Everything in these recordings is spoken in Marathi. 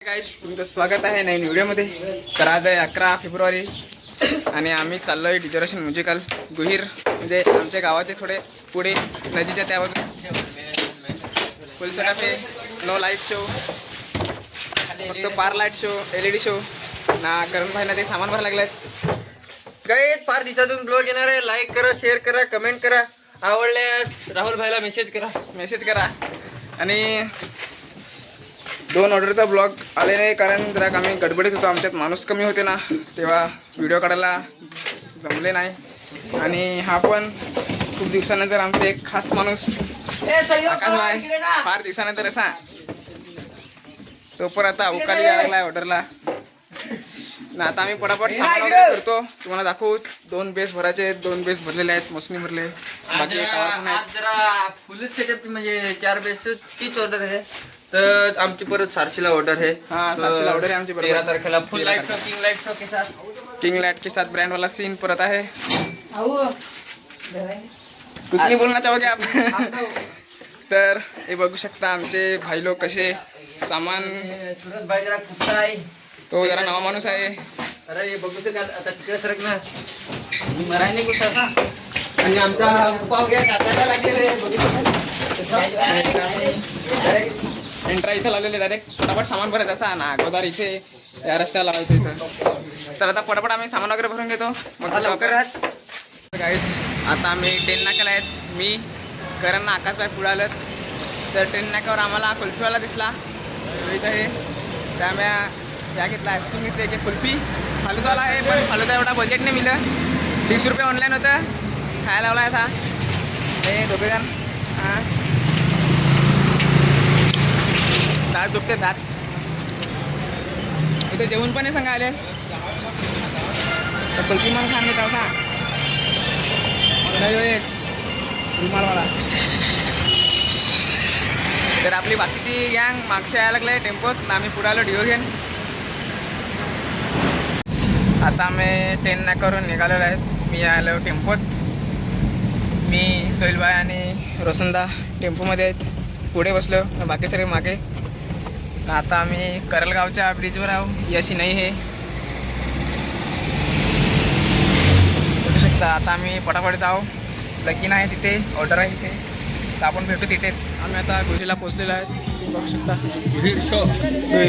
गाइस, तुमचं स्वागत आहे नवीन व्हिडिओमध्ये. तर आज आहे 11 फेब्रुवारी आणि आम्ही चाललो आहे डिजोरेशन म्युझिकल गुहीर, म्हणजे आमच्या गावाचे थोडे पुढे नदीच्या त्या बाजूला. फुल सेटअप आहे, नो लाईट शो, फक्त पार लाईट शो, LED शो ना. करण भाईना ते सामान भरायला लागलेत. गाइस, फार दिवसातून ब्लॉग येणार आहे. लाईक करा, शेअर करा, कमेंट करा. आवडल्यास राहुल भाईला मेसेज करा. आणि 2 ऑर्डरचा ब्लॉग आले नाही कारण जरा आम्ही गडबडीत होतो. आमच्यात माणूस कमी होते ना, तेव्हा व्हिडिओ काढायला जमले नाही. आणि हा पण खूप दिवसानंतर आमचे एक खास माणूस आकाश भाई, फार दिवसानंतर असा तो पण आता उकाली यायला लागला ऑर्डरला ना. आता आम्ही पटापट सामान वगैरे करतो, तुम्हाला दाखवू. 2 बेस भरायचे आहेत, 2 बेस भरलेले आहेत, मसनी भरले. बाकी आज जरा फुल सेटअप म्हणजे 4 बेस 30 ऑर्डर आहे. तर आमची परत सारशीला ऑर्डर है. हाँ, सारशीला ऑर्डर है आमची. 13 तारखेला full light show, king light के साथ ब्रांड वाला सीन परत आहे. कुछ नहीं बोलना चाहोगे आप? तर हे बघू शकता आमचे भाई लोक कसे सामान. सुरत भाई जरा खूप आहे, तो जरा नवा माणूस आहे. अरे बघू शकाल आता तिकडे सरक ना, मराय नाही कुठं आता. आणि आमचा उपाव घ्या काचायला लागलेला आहे, बघू शकाल. डायरेक्ट एंट्रा इथे लावलेले, डायरेक्ट पटापट सामान भरायचं असा ना. अगोदर इथे या रस्त्याला लावायचं इथं. तर आता पटापट आम्ही सामान वगैरे भरून घेतो, मग लवकरच. गाईस, आता आम्ही 10 नाक्याला आहेत. मी करण ना आकाशबाई पुढे आलं. तर 10 नाक्यावर आम्हाला कुल्फीवाला दिसला, इथं आहे. त्यामुळे या घेतला, आईस्क्रीम घेतली, एक कुल्फी. फालुदावाला आहे, पण फालुदा एवढा बजेट नाही मिळलं. 30 रुपये ऑनलाईन होतं, खायला लावला आहे. हे दोघेजण हां दात दुखते दात. इथं जेवण पण सांगा आले तर कुल्फी मला खाण घेता का एक रुमालवाला. तर आपली बाकीची गँग मागच्या यायला लागले टेम्पोत, आम्ही पुढे आलो डिओ घेऊन. आता आम्ही 10 नाक्यावरून निघालेलो आहेत. मी आलो टेम्पोत. मी सोहेलबाई आणि रोशनदा टेम्पोमध्ये आहेत, पुढे बसलो, बाकी सगळे मागे. आता आम्ही करलगावच्या ब्रिजवर आहो. यशी नाही हे बघू शकता. आता आम्ही पटापट जाऊ, लगीन आहे तिथे, ऑर्डर आहे तिथे, तर आपण भेटू तिथेच. आम्ही आता गुहीरला पोचलेलो आहे, बघू शकता. गुहीर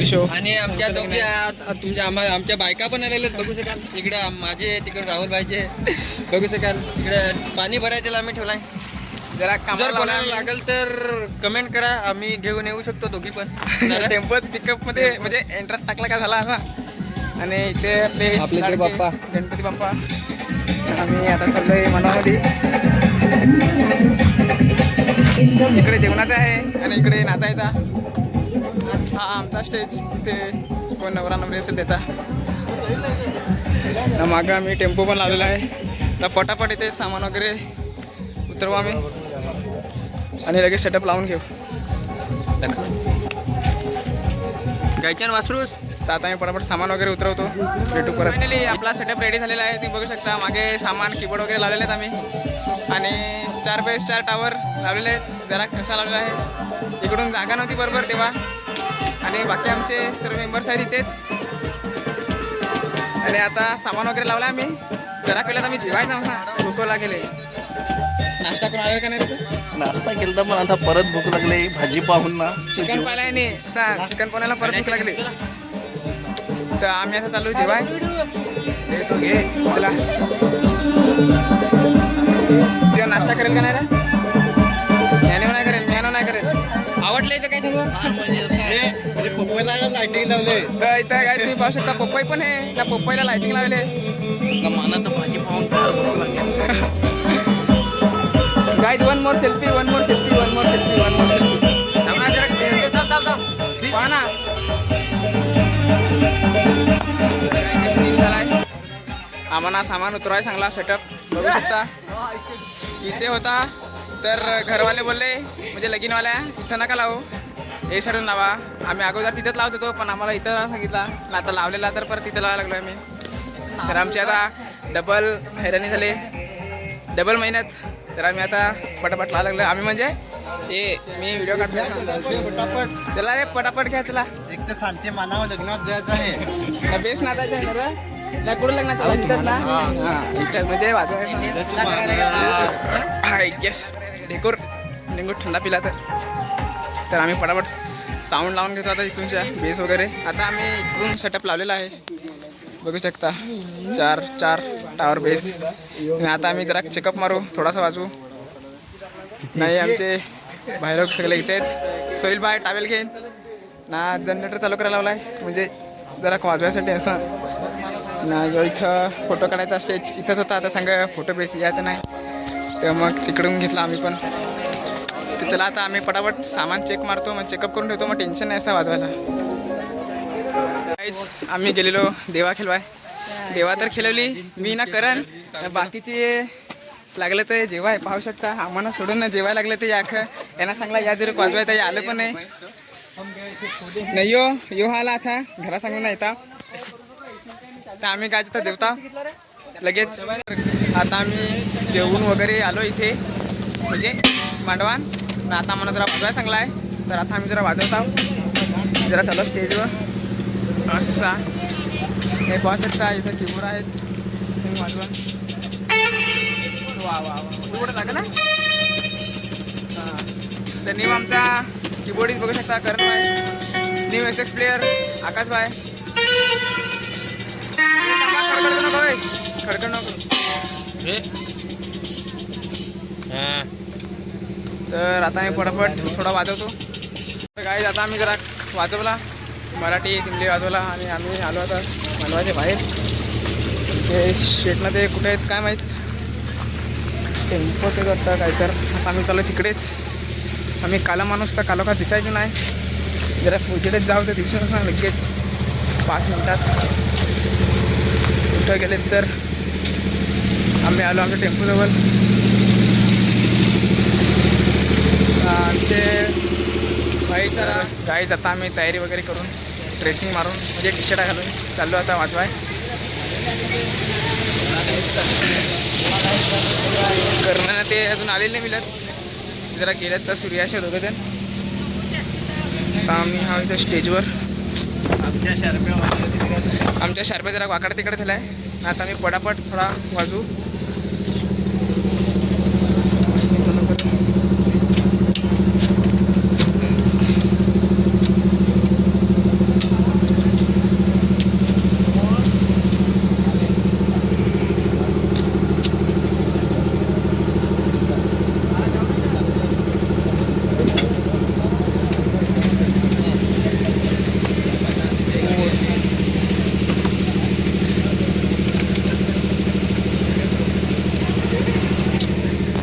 शो. आणि आमच्या दोघी तुमच्या आमच्या बायका पण आलेल्या आहेत, बघू शकाल. इकडे माझे, तिकडे राहुल भाईचे, बघू शकाल. इकडे पाणी भरायचं आम्ही ठेवलाय. जरा जर कोणाला लागेल तर कमेंट करा, आम्ही घेऊन येऊ शकतो दोघी पण. टेम्पोत पिकअपमध्ये म्हणजे एंट्रन्स टाकला का झाला असा. आणि इथे आपले बाप्पा, गणपती बाप्पा. आम्ही आता चाललोय मंडळामध्ये. इकडे जेवणाचं आहे आणि इकडे नाचायचा. हा आमचा स्टेज. इथे कोण नवरा नवरी असेल त्याचा. मागं आम्ही टेम्पो पण लावलेला आहे. तर पटापट इथे सामान वगैरे उतरवू आम्ही आणि लगेच सेटअप लावून घेऊ. गायच्यान वासरूस. तर आता आम्ही पटापट सामान वगैरे उतरवतो, भेटू परत. फायनली आपला सेटअप रेडी झालेला आहे. तुम्ही बघू शकता मागे सामान, कीबोर्ड वगैरे लावलेले आहेत आम्ही. आणि 4 बाय 4 टावर लावलेले आहेत. जरा कसा लावलेला आहे, इकडून जागा नव्हती बरोबर तेव्हा. आणि बाकी आमचे सर्व मेंबर्स आहेत इथेच. आणि आता सामान वगैरे लावला आम्ही. जरा पहिल्यात आम्ही जेवायचं ना, भूक लागेल. नाश्ता करून आले का नाही रे? नाश्ता केला पण आता परत भूक लागली भाजी पाहून ना. चिकन पाहिलाय नाही असा, चिकन पाण्याला परत भूक लागली. तर आम्ही आता चालू जेवाय. घे चला. तुझा नाश्ता करेल का नाही रे? याने नाही करेल, मी नाही करेल. आवडलं इथं काय सांगू? म्हणजे पप्पाला लाईटिंग लावले. तर इथं काय तुम्ही पाहू शकता, पप्पाई पण आहे. त्या पप्पाईला लायटिंग लावले. मला तर भाजी पाहून फार भूक लागली. Guys, one more selfie. पहा ना, सीन झालाय. आम्हाला सामान उतरवाय सांगला. सेटअप बघू शकता इथे होता. तर घरवाले बोलले, म्हणजे लगीनवाल्या, इथं नका लावू, हे साईडून लावा. आम्ही अगोदर तिथंच लावत होतो, पण आम्हाला इथं सांगितला. आता लावलेला तर परत तिथं लावायला लागलो आम्ही. तर आमची आता डबल हैराणी झाली, डबल मेहनत. तर आम्ही आता पटापट लावा लागलो. आम्ही म्हणजे हे मी व्हिडिओ काढतो चला रे पटापट घ्या चला एक तर सांचे मानावं लग्नात जायचं आहे. बेस नाचायचं आहे ना रे ना कुठं लग्नात इथं ना हा इथं म्हणजे वाजवायचं हाय गेस ढेकूर डेंगू थंडा पिला तर आम्ही पटापट साऊंड लावून घेतो आता इकडूनच्या बेस वगैरे. आता आम्ही इकडून सेटअप लावलेला आहे बघू शकता. चार टावर बेस. आणि आता आम्ही जरा चेकअप मारू थोडासा वाजवू. नाही आमचे बाहेर लोक सगळे इथे आहेत. सोहिल भाई टावेल घेईन ना जनरेटर चालू करायला लावला आहे म्हणजे जरा वाजवायसाठी असं ना. इथं फोटो काढायचा स्टेज इथंच होता. आता सांगा फोटो बेस यायचं नाही तर मग तिकडून घेतला आम्ही पण. तर चला आता आम्ही पटापट सामान चेक मारतो मग चेकअप करून ठेवतो. मग टेन्शन नाही असं वाजवायला. आम्ही गेलेलो देवा खेळवाय. देवा तर खेळवली मी ना करण. बाकीचे लागलं तर जेवाय पाहू शकता. आम्हाला सोडून ना जेवाय लागलं ते यांना सांगला या जरी वाजवाय तर आलं पण नाही. यो आला आता घरा सांगून नाही येता तर आम्ही काय तर जेवता लगेच. आता आम्ही जेवून वगैरे आलो इथे म्हणजे मांडवान ना. आता आम्हाला जरा वाजवायला सांगला आहे तर आता आम्ही जरा वाजवत आहोत. जरा चालू स्टेजवर असा हे पाहू शकता. इथं कीबोर्ड आहेत तुम्ही वाजवा. वा वा कीबोर्ड लागेल ना. हां तर न्यू आमचा कीबोर्डीच बघू शकता करण भाई. न्यू एसएक्स प्लेअर आकाश भाई. खडखड नको तर आता मी पटापट थोडा वाजवतो. तर काय आता आम्ही जरा वाजवला मराठी दिंडी वाजवला आणि आम्ही आलो आता मांडवाच्या बाहेर. ते शेटनं ते कुठे आहेत काय माहीत. टेम्पो ते करता काय तर. आता आम्ही चालू तिकडेच. आम्ही काला माणूस तर कालोखा दिसायचं नाही. जरा तिकडेच जाऊ तर दिसूनच ना लगेच 5 मिनिटात. कुठं गेले तर आम्ही आलो आमच्या टेम्पोजवळ. आमचे भाईचारा गाईच आता आम्ही तयारी वगैरे करून ड्रेसिंग मारून म्हणजे टी शर्ट घालून चाललो आता वाजवाय. करणारा ते अजून आलेले नाही मिळत. जरा गेल्यात तर सूर्याशे दोघं जण. आता आम्ही हा इथं स्टेजवर. आमच्या शार्प्या जरा वाकडा तिकडे झाला आहे. आता आम्ही पटापट थोडा वाजू.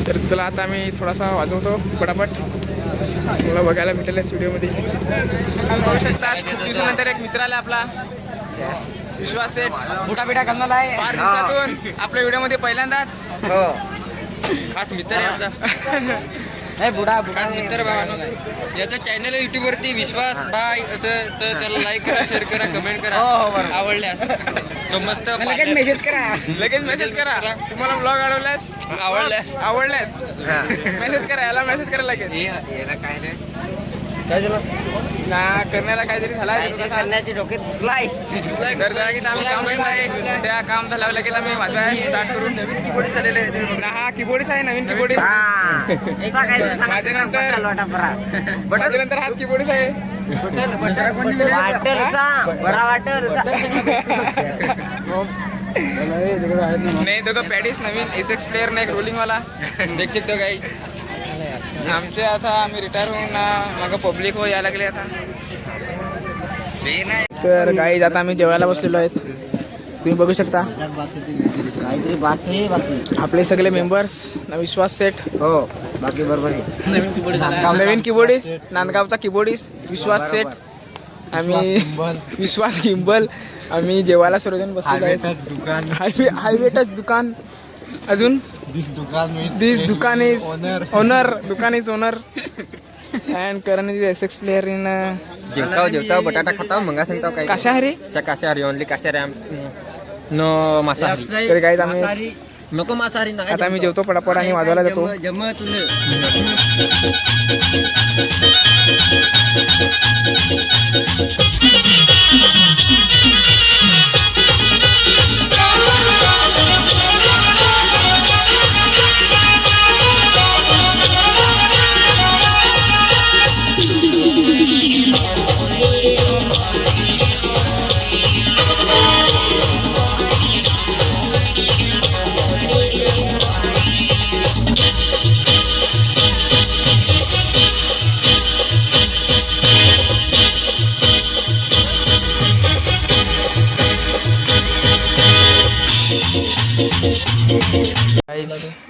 तर चला आता आम्ही थोडासा वाजवतो पटापट. मला बघायला भेटेल व्हिडिओमध्ये. बघू शकता खूप दिवसानंतर एक मित्र आला आपला विश्वास सेठ. बुटा बिटा घालणार आहे 5 दिवसातून आपल्या व्हिडिओमध्ये पहिल्यांदाच. खास मित्र आहे आपला. बुडा खास मित्र भावानो. याचं चॅनल आहे युट्यूबवरती विश्वास भाई असं. तर त्याला लाईक करा शेअर करा कमेंट करा आवडल्यास. तो मस्त लगेच मेसेज करा. तुम्हाला ब्लॉग आवडल्यास मेसेज करा. याला मेसेज करा लगेच. काय झालं ना करण्याला काहीतरी झालाय करण्याची डोक्यात घुसलाय. तर जागीच आम्ही काम करत आहे. त्या काम झाल्यावर लगेच आम्ही वाजवायला स्टार्ट करून. नवीन कीबोर्ड झालेले आहे. हा कीबोर्डच आहे नवीन कीबोर्ड. माझ्यानंतर हाच कीबोर्डच आहे. नाही दोघं पॅडिस नवीन एसएक्स प्लेअर नाही रोलिंग वाला देख शकतो काही. आमचे आता आम्ही रिटायर होऊन मग पब्लिक हो यायला लागले आता. तर गाईज आता आम्ही जेवायला बसलेलो आहेत तुम्ही बघू शकता. आपले सगळे मेंबर्स विश्वास सेठ. हो बाकी बरोबर आहे. नवीन कीबोर्डिस्ट नांदगावचा कीबोर्डिस्ट विश्वास सेठ. आम्ही विश्वास गिंबल. आम्ही जेवायला सर्वजण बसलेलो आहेत. दुकान हायवे टच दुकान. अजून दिस दुकान इज ओनर. दुकान is owner and Karan is SX player in. जेवताव बटाटा खाताव मंगा सांगताव काशाहारी. काशाहारी ओनली काशाहारी नो मांसाहारी. तर गाईज आम्ही नको मांसाहारी ना आता मी जेवतो पटापट आणि वाजवायला जातो. जम तुले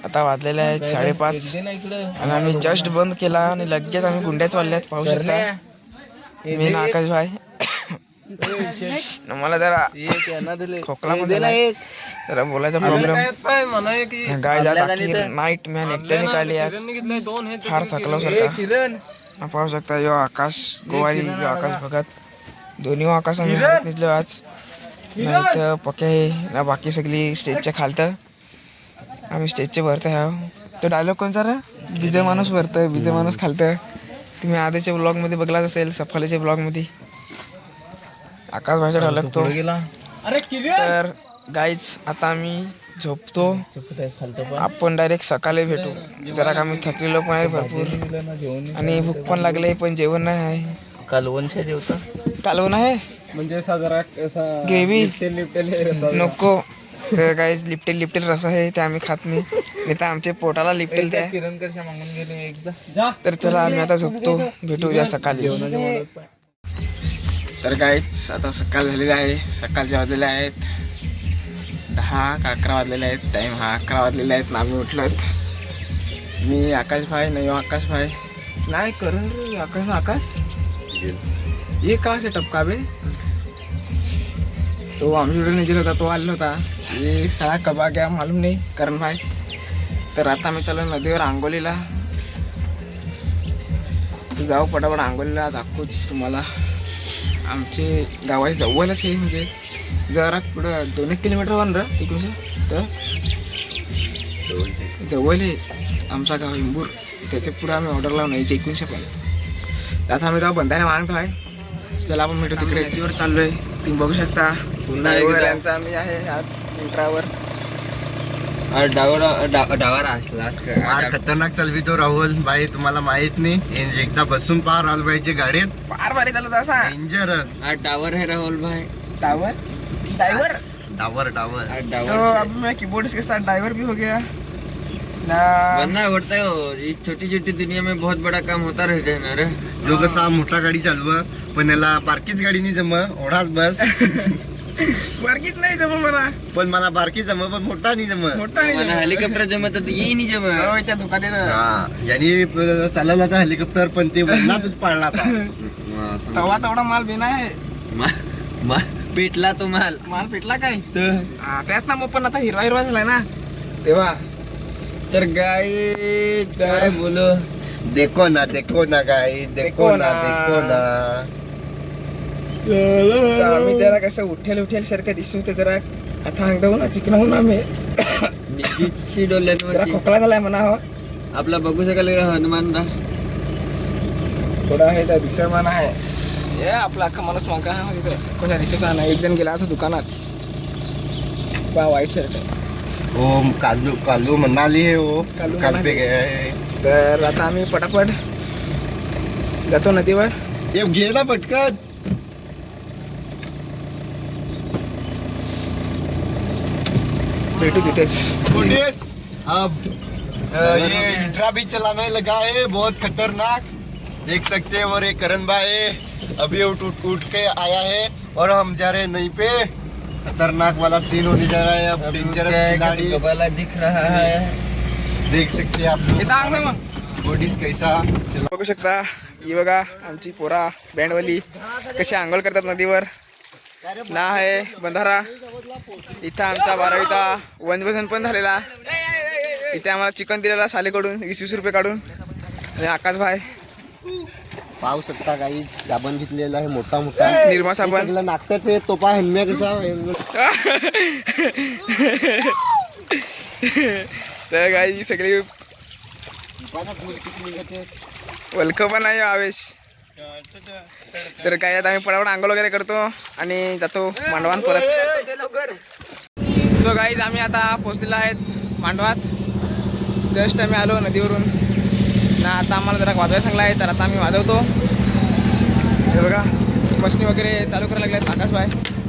आता वाजलेले आहेत 5:30 आणि आम्ही जस्ट बंद केला आणि लगेच आम्ही गुंड्याच वाढल्यात. पाहू शकता मी ना आकाश भाई. मला जरा खोकला मध्ये जरा बोलायचा प्रॉब्लेम. गाय जात नाईट मॅन एकट्याने काढली आज. फार थकलो सारखा. पाहू शकता यो आकाश गोवारी यो आकाश भगत दोन्ही आकाश आम्ही निघलो आज. नाही तर पक्या आहे ना बाकी सगळी स्टेजच्या खालतं. आम्ही स्टेजचे वरत आहे. तो डायलॉग कोणचा रे? विजय माणूस वरतं विजय माणूस खालतं. तुम्ही आधीच्या ब्लॉग मध्ये बघलाच असेल सफालीच्या ब्लॉग मध्ये आकाश भाईचा डायलॉग तो. तर गाईज आता आम्ही झोपतो. आपण डायरेक्ट सकाळी भेटू. जरा आम्ही थकलेलो पण आहे भरपूर आणि भूक पण लागले पण जेवण नाही आहे. कालवणच्या जेवता कालवण आहे म्हणजे साजरा ग्रेव्ही लिप्टेल नको. तर काही लिप्टेल रसा आहे ते आम्ही खात नाही तर आमच्या पोटाला लिप्टेल द्या. किरणकरच्या मागून गेले एकदा. तर चला आम्ही आता झोपतो. भेटू उद्या सकाळी. तर काहीच आता सकाळ झालेली आहे. सकाळचे वाजलेले आहेत 10 का 11 वाजलेले आहेत. टाईम हा 11 वाजलेले आहेत ना आम्ही उठलोत. मी आकाश भाई नाही आकाश भाई नाही करण रे आकाश ये कहाँ से टपका बे. तो आम्ही व्हिडिओ नाही होता तो आलेला होता. ये साला कब आ गया मालूम नहीं करण भाई. तर आता मी चालू नदीवर आंघोलीला. जाऊ पटापट आंघोलीला दाखवूच तुम्हाला. आमचे गावाच्या जवळच आहे म्हणजे जरा पुढं 2-1 किलोमीटर वन र तिकडून तर जवळ आहे आमचा गाव इंबूर. त्याच्या पुढे आम्ही ऑर्डर लावून यायची 1900 पण. आता आम्ही जाऊ बंधाने मागतो आहे. चला आपण भेटू तिकडे. एसीवर चाललोय तुम्ही बघू शकता. पुन्हा यांचा आम्ही आहे आज इंट्रावर. डावर असला फार खतरनाक चालवी तो राहुल भाई. तुम्हाला माहित नाही एकदा बसून पार राहुल भाईच्या गाडीत फार भारी चालत असा. डेंजरस. डावर है राहुल भाई. टावर ड्राइवर डावर तो अब मैं कीबोर्ड के साथ ड्राइवर भी हो गया ना. बनना पड़ता है वो. इस छोटी छोटी दुनिया में बहुत बड़ा काम होता रहता है ना रे. जो कसा मोठा गाडी चालव पण याला बारकीच गाडी नाही जम ओढाच बस. बारकीच नाही जम मला. पण मला बारकी जम पण मोठा नाही जम. मोठा नाही मला जमत. हेलिकॉप्टर जमत ये नहीं जम. हो, त्या दुकानात हा यांनी चालवला होता हेलिकॉप्टर पण ते वजनातच पाळला होता. तवा तेवढा माल बिना आहे. पेटला तो माल पेटला काय त्यात ना मग पण आता हिरवा झालाय ना तेव्हा. तर गाय काय बोलो. देखो ना गाई देखो ना. तर आम्ही जरा कसं उठेल सारखं दिसू तर जरा आता अंगडावून ना चिकन होऊन आम्ही जरा खोकला झालाय म्हणा. हो आपला बघू शकाल हनुमान थोडा आहे त्या दिसमान आहे. हे आपला अख्खा माणूस मागा तिथं कोणा दिसत नाही. एक जण गेला असं दुकानात पा व्हाईट शर्ट. ओ कालू मनाली है वो कालू काल पे मनाली. गया है. तर आता आम्ही पटापट जातो नदीवर. ये गेला पटकन. भेटू तिथेच. अब ये इंट्रा भी चलाने लगा है बहुत खतरनाक. देख सकते हैं. और ये करण भाई अभी उठ के आया है और हम जा रहे हैं नहीं पे. खतरनाक वाला सीन होने जा रहा है. अब डेंजरस गाड़ी गबाला दिख रहा है. देख सकते हैं आप इथं आण ना मग. लोग बॉडीज कैसा चला. बघू शकता ही बघा आमची पोरा बँडवाली कशी आंघोळ करतात नदीवर. ना आहे बंधारा. इथं आमचा 12वीचा वनभोजन पण झालेला. इथे आम्हाला चिकन दिलेला शाळेकडून 20-20 रुपये काढून. आणि आकाश भाई पाहू शकता काही साबण घेतलेला आहे मोठा मोठा. निर्मा साबण नागताच आहे तो पा हेल्म्या कसा. तर काही सगळी वलकं पण आहे आवेश. तर काय आता आम्ही पटापट आंघोळ वगैरे करतो आणि जातो मांडवान परत. सो गाईज आम्ही आता पोहोचलेलो आहेत मांडवात. जस्ट आम्ही आलो नदीवरून ना. आता आम्हाला जरा वाजवायला सांगला आहे तर आता आम्ही वाजवतो. हे बघा मशनी वगैरे चालू करायला लागले आहेत. आकाशबाई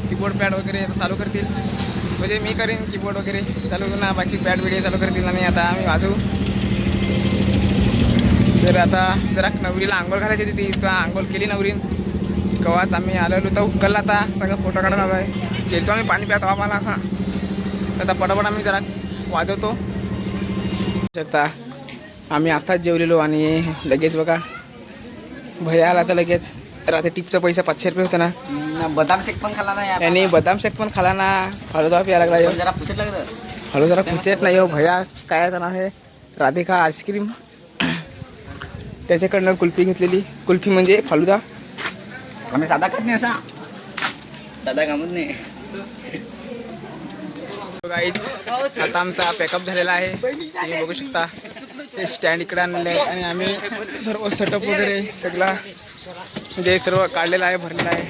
कीबोर्ड पॅड वगैरे आता चालू करतील. म्हणजे मी करीन कीबोर्ड वगैरे चालू ना, बाकी पॅड व्हिडिओ चालू करतील आणि आता आम्ही वाजवू. तर आता जरा नवरीला आंघोळ घालायची होती ती आंघोळ केली नवरीन. कवाच आम्ही आलेलो तर उकलला. आता सगळं फोटो काढून आलो आहे. गेलतो आम्ही पाणी प्यात आम्हाला असा. आता पटापट आम्ही जरा वाजवतो. शकता आम्ही आत्ताच जेवलेलो आणि लगेच बघा भैया आला. तर लगेच रात्री टिपचा पैसा 500 रुपये होता ना. बदाम शेक पण खाला ना यार. आणि बदाम शेक पण खाला ना. फालुदा प्यायला लागला येऊ. जरा पुचट लागलं. हॅलो जरा खुचेत नाही हो भैया. काय नाव आहे राधिका आईस्क्रीम. त्याच्याकडनं कुल्फी घेतलेली. कुल्फी म्हणजे फालुदा. आम्ही साधा खात नाही असा. साधा कामच नाही. गाईज आता आमचा पॅकअप झालेला आहे. तुम्ही बघू शकता ते स्टँड इकडे आणलेले आहे आणि आम्ही सर्व सेटअप वगैरे सगळा म्हणजे सर्व काढलेलं आहे, भरलेलं आहे.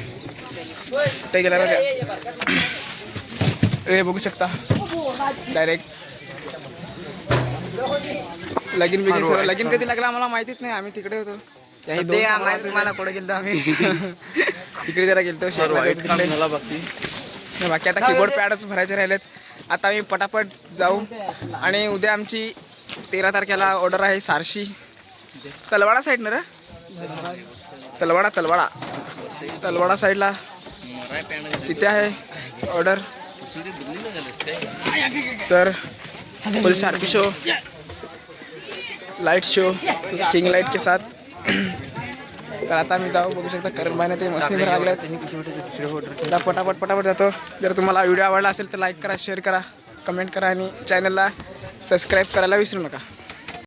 ते गेला हे बघू शकता डायरेक्ट लगीन बिगीन सर्व. लगीन कधी लागला आम्हाला माहितीच नाही. आम्ही तिकडे होतो. मला कुठे गेलो आम्ही. तिकडे जरा गेलतो. बाकी आता कीबोर्ड पॅडच भरायचे राहिलेत. आता आम्ही पटापट जाऊ. आणि उद्या आमची 13 तारखेला ऑर्डर आहे सारशी तलवाडा साईड ना रे. तलवाडा साईडला तिथे आहे ऑर्डर. तर फुल शार्पी show, light show, king light के साथ. तर आता आम्ही जाऊ. बघू शकता करणबाईने ते मशीन लागले आहेत. आता पटापट जातो. जर तुम्हाला व्हिडिओ आवडला असेल तर लाईक करा, शेअर करा, कमेंट करा आणि चॅनलला सबस्क्राईब करायला विसरू नका.